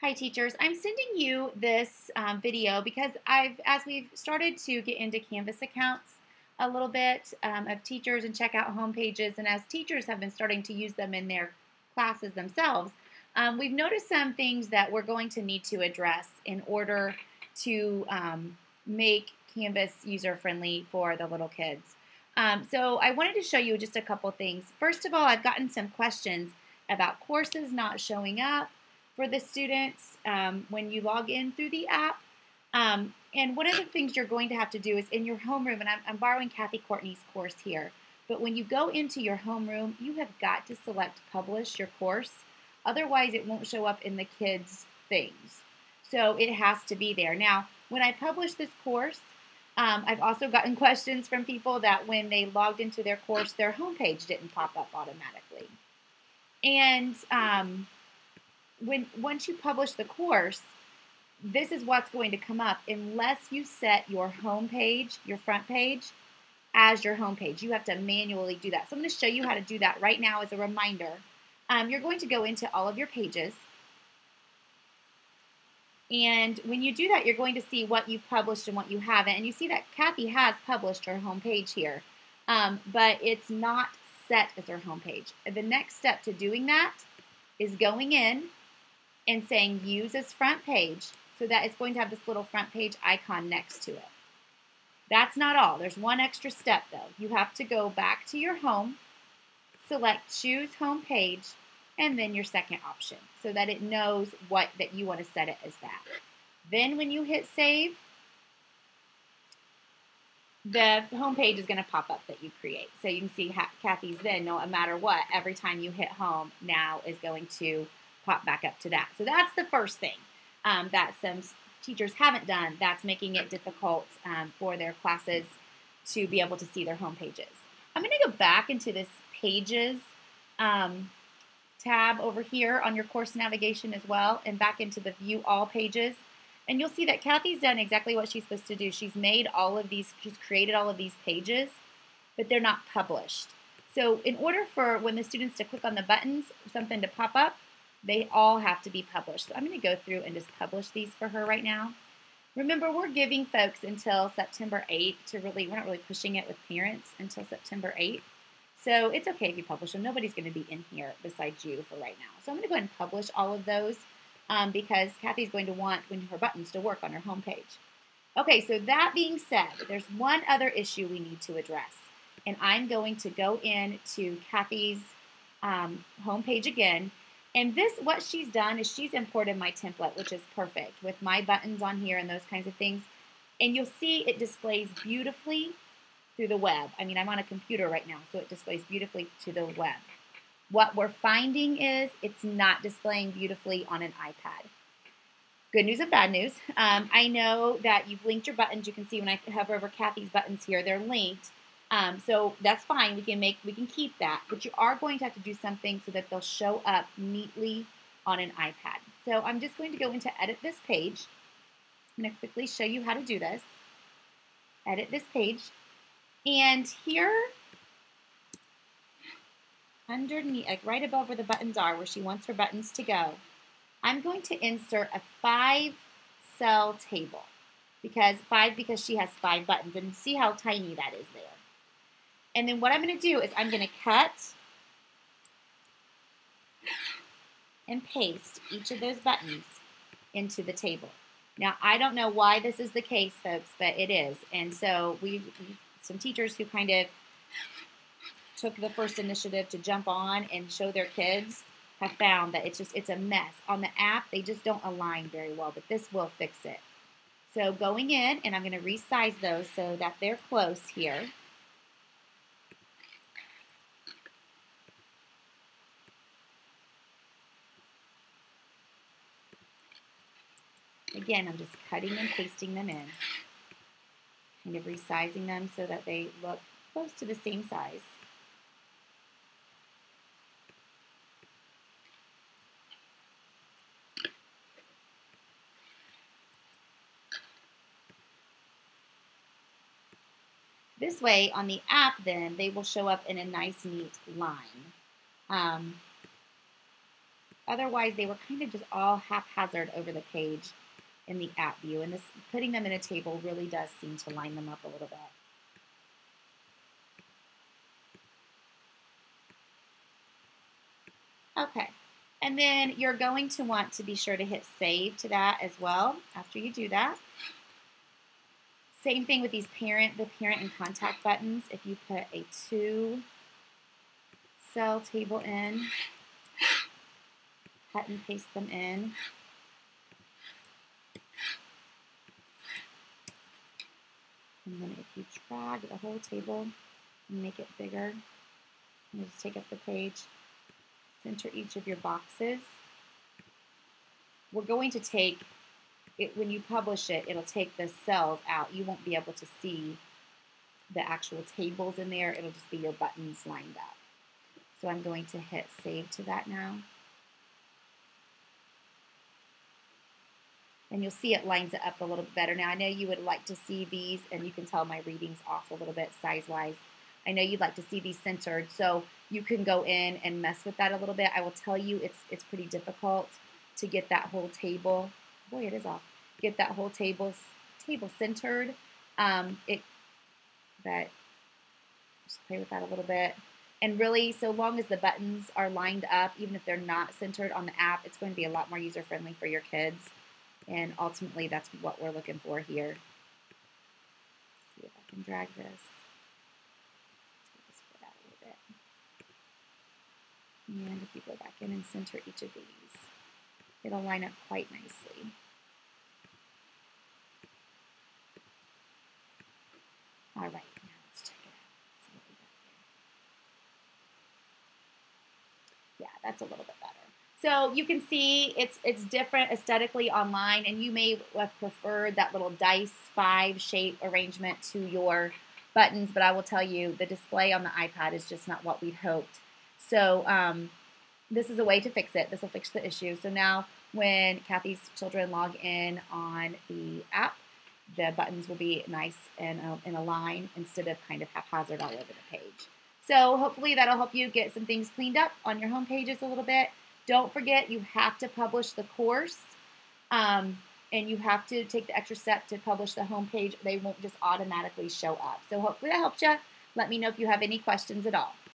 Hi teachers, I'm sending you this video because as we've started to get into Canvas accounts a little bit of teachers and check out home pages, and as teachers have been starting to use them in their classes themselves, we've noticed some things that we're going to need to address in order to make Canvas user-friendly for the little kids. So I wanted to show you just a couple things. First of all, I've gotten some questions about courses not showing up for the students when you log in through the app. And one of the things you're going to have to do is in your homeroom, and I'm borrowing Kathy Courtney's course here, but when you go into your homeroom, you have got to select publish your course. Otherwise, it won't show up in the kids' things. So it has to be there. Now, when I publish this course, I've also gotten questions from people that when they logged into their course, their homepage didn't pop up automatically. And once you publish the course, this is what's going to come up unless you set your home page, your front page, as your home page. You have to manually do that. So I'm going to show you how to do that right now as a reminder. You're going to go into all of your pages. And when you do that, you're going to see what you've published and what you haven't. And you see that Kathy has published her home page here, but it's not set as her home page. The next step to doing that is going in and saying use as front page so that it's going to have this little front page icon next to it. That's not all. There's one extra step though. You have to go back to your home, select choose home page, and then your second option so that it knows that you want to set it as that. Then when you hit save, the home page is going to pop up that you create. So you can see Kathy's then, no matter what, every time you hit home now is going to pop back up to that. So that's the first thing that some teachers haven't done that's making it difficult for their classes to be able to see their home pages. I'm going to go back into this pages tab over here on your course navigation as well and back into the view all pages. And you'll see that Kathy's done exactly what she's supposed to do. She's made all of these, she's created all of these pages, but they're not published. So in order for when the students to click on the buttons, something to pop up, they all have to be published. So I'm going to go through and just publish these for her right now. Remember, we're giving folks until September 8th to really, we're not really pushing it with parents until September 8th. So it's okay if you publish them. Nobody's going to be in here besides you for right now. So I'm going to go ahead and publish all of those because Kathy's going to want her buttons to work on her homepage. Okay, so that being said, there's one other issue we need to address. And I'm going to go into Kathy's homepage again. And what she's done is she's imported my template, which is perfect, with my buttons on here and those kinds of things. And you'll see it displays beautifully through the web. I mean, I'm on a computer right now, so it displays beautifully to the web. What we're finding is it's not displaying beautifully on an iPad. Good news and bad news. I know that you've linked your buttons. You can see when I hover over Kathy's buttons here, they're linked. So that's fine. We can keep that, but you are going to have to do something so that they'll show up neatly on an iPad. So I'm just going to go into edit this page. I'm going to quickly show you how to do this. Edit this page. And here, underneath, like right above where the buttons are, where she wants her buttons to go, I'm going to insert a 5-cell table. Because she has 5 buttons. And see how tiny that is there. And then what I'm going to do is I'm going to cut and paste each of those buttons into the table. Now, I don't know why this is the case, folks, but it is. And so some teachers who kind of took the first initiative to jump on and show their kids have found that it's a mess. On the app, they just don't align very well, but this will fix it. So going in, and I'm going to resize those so that they're close here. Again, I'm just cutting and pasting them in, kind of resizing them so that they look close to the same size. This way, on the app, then, they will show up in a nice, neat line. Otherwise, they were kind of just all haphazard over the page in the app view. And this putting them in a table really does seem to line them up a little bit. Okay, and then you're going to want to be sure to hit save to that as well after you do that. Same thing with these the parent and contact buttons. If you put a 2-cell table in, cut and paste them in. And then if you drag the whole table and make it bigger, and just take up the page, center each of your boxes. We're going to take it, when you publish it, it'll take the cells out. You won't be able to see the actual tables in there. It'll just be your buttons lined up. So I'm going to hit save to that now. And you'll see it lines it up a little bit better. Now I know you would like to see these, and you can tell my reading's off a little bit size-wise. I know you'd like to see these centered, so you can go in and mess with that a little bit. I will tell you it's pretty difficult to get that whole table. Boy, it is off. Get that whole table centered. But just play with that a little bit. And really, so long as the buttons are lined up, even if they're not centered on the app, it's going to be a lot more user-friendly for your kids. And ultimately, that's what we're looking for here. Let's see if I can drag this. Take this foot out a little bit. And if you go back in and center each of these, it'll line up quite nicely. All right, now let's check it out. See what we got here. Yeah, that's a little bit better. So you can see it's different aesthetically online, and you may have preferred that little dice 5 shape arrangement to your buttons, but I will tell you the display on the iPad is just not what we'd hoped. So this is a way to fix it. This will fix the issue. So now when Kathy's children log in on the app, the buttons will be nice and in a line instead of kind of haphazard all over the page. So hopefully that'll help you get some things cleaned up on your home pages a little bit. Don't forget, you have to publish the course, and you have to take the extra step to publish the home page. They won't just automatically show up. So hopefully that helps you. Let me know if you have any questions at all.